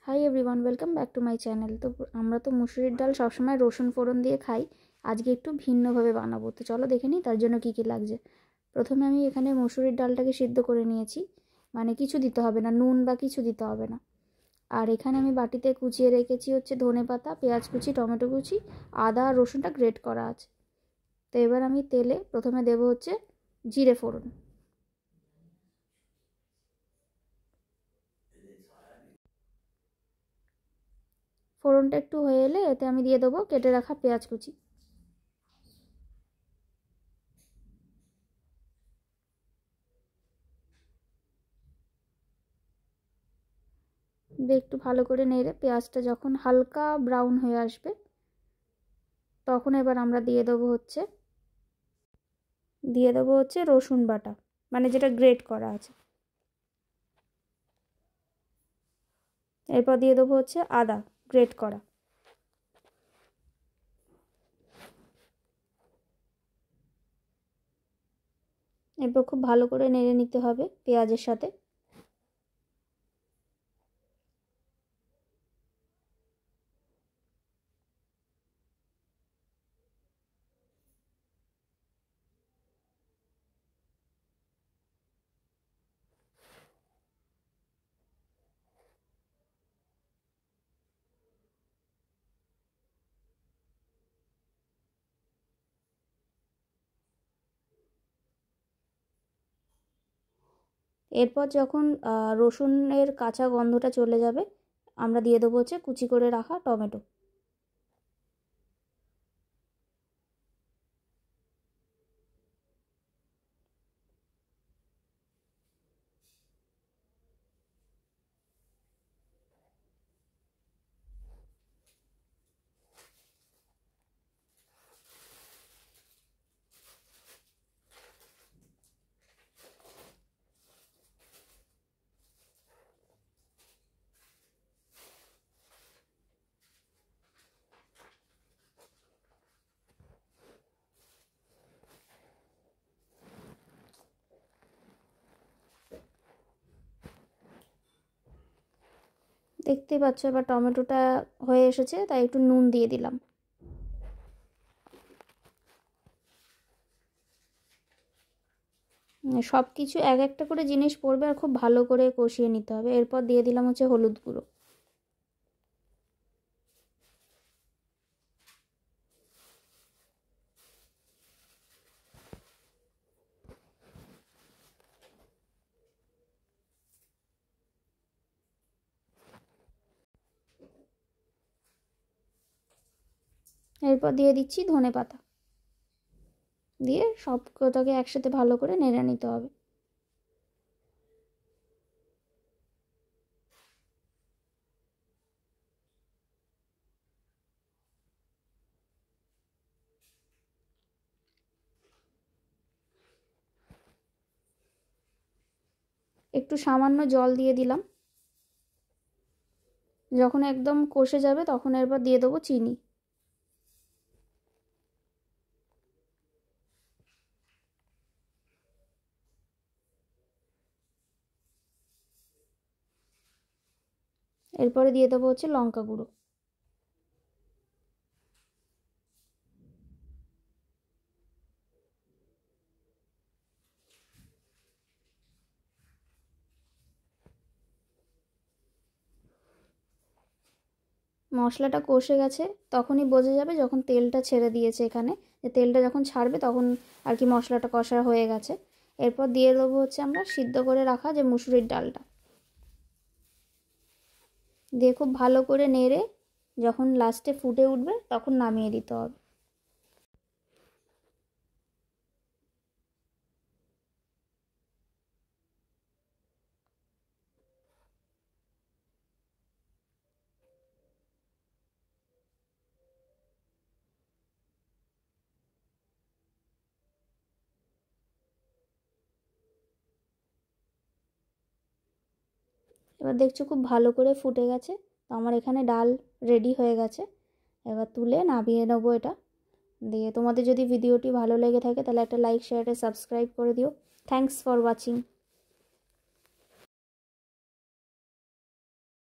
Hi everyone, welcome back to my channel. তো আমরা তো মুসুরির ডাল সবসময় রসুন ফোড়ন দিয়ে খাই। আজকে একটু ভিন্নভাবে বানাবো। তো চলো দেখে নিই তার জন্য কী কী লাগছে। প্রথমে আমি এখানে মুসুরির ডালটাকে সিদ্ধ করে নিয়েছি, মানে কিছু দিতে হবে না, নুন বা কিছু দিতে হবে না। আর এখানে আমি বাটিতে কুচিয়ে রেখেছি হচ্ছে ধনেপাতা, পেঁয়াজ কুচি, টমেটো কুচি, আদা আর রসুনটা গ্রেট করা আছে। তো এবার আমি তেলে প্রথমে দেবো হচ্ছে জিরে ফোড়ন। ফোড়নটা একটু হয়ে এলে এতে আমি দিয়ে দেবো কেটে রাখা পেঁয়াজ কুচি। দিয়ে একটু ভালো করে নেড়ে পেঁয়াজটা যখন হালকা ব্রাউন হয়ে আসবে তখন এবার আমরা দিয়ে দেবো হচ্ছে রসুন বাটা, মানে যেটা গ্রেট করা আছে। এরপর দিয়ে দেবো হচ্ছে আদা গ্রেট করা। এরপর খুব ভালো করে নেড়ে নিতে হবে পেঁয়াজের সাথে। এরপর যখন রসুনের কাঁচা গন্ধটা চলে যাবে আমরা দিয়ে দেবো হচ্ছে কুচি করে রাখা টমেটো। দেখতেই পাচ্ছ এবার টমেটোটা হয়ে এসেছে, তাই একটু নুন দিয়ে দিলাম। সব কিছু এক একটা করে জিনিস পড়বে আর খুব ভালো করে কষিয়ে নিতে হবে। এরপর দিয়ে দিলাম হচ্ছে হলুদ গুঁড়ো। এরপর দিয়ে দিচ্ছি ধনেপাতা, দিয়ে সব কটাকে একসাথে ভালো করে নেড়ে নিতে হবে। একটু সামান্য জল দিয়ে দিলাম। যখন একদম কষে যাবে তখন এরপর দিয়ে দেবো চিনি। এরপরে দিয়ে দেবো হচ্ছে লঙ্কা গুঁড়ো। মশলাটা কষে গেছে তখনই বোঝা যাবে যখন তেলটা ছেড়ে দিয়েছে এখানে, যে তেলটা যখন ছাড়বে তখন আর কি মশলাটা কষা হয়ে গেছে। এরপর দিয়ে দেবো হচ্ছে আমরা সিদ্ধ করে রাখা যে মুসুরির ডালটা, দিয়ে খুব ভালো করে নেড়ে যখন লাস্টে ফুটে উঠবে তখন নামিয়ে দিতে হবে। এবার দেখছো খুব ভালো করে ফুটে গেছে। তো আমার এখানে ডাল রেডি হয়ে গেছে। এবার তুলে নামিয়ে নেবো এটা। দিয়ে তোমাদের যদি ভিডিওটি ভালো লেগে থাকে তাহলে একটা লাইক, শেয়ার, সাবস্ক্রাইব করে দিও। Thanks for watching.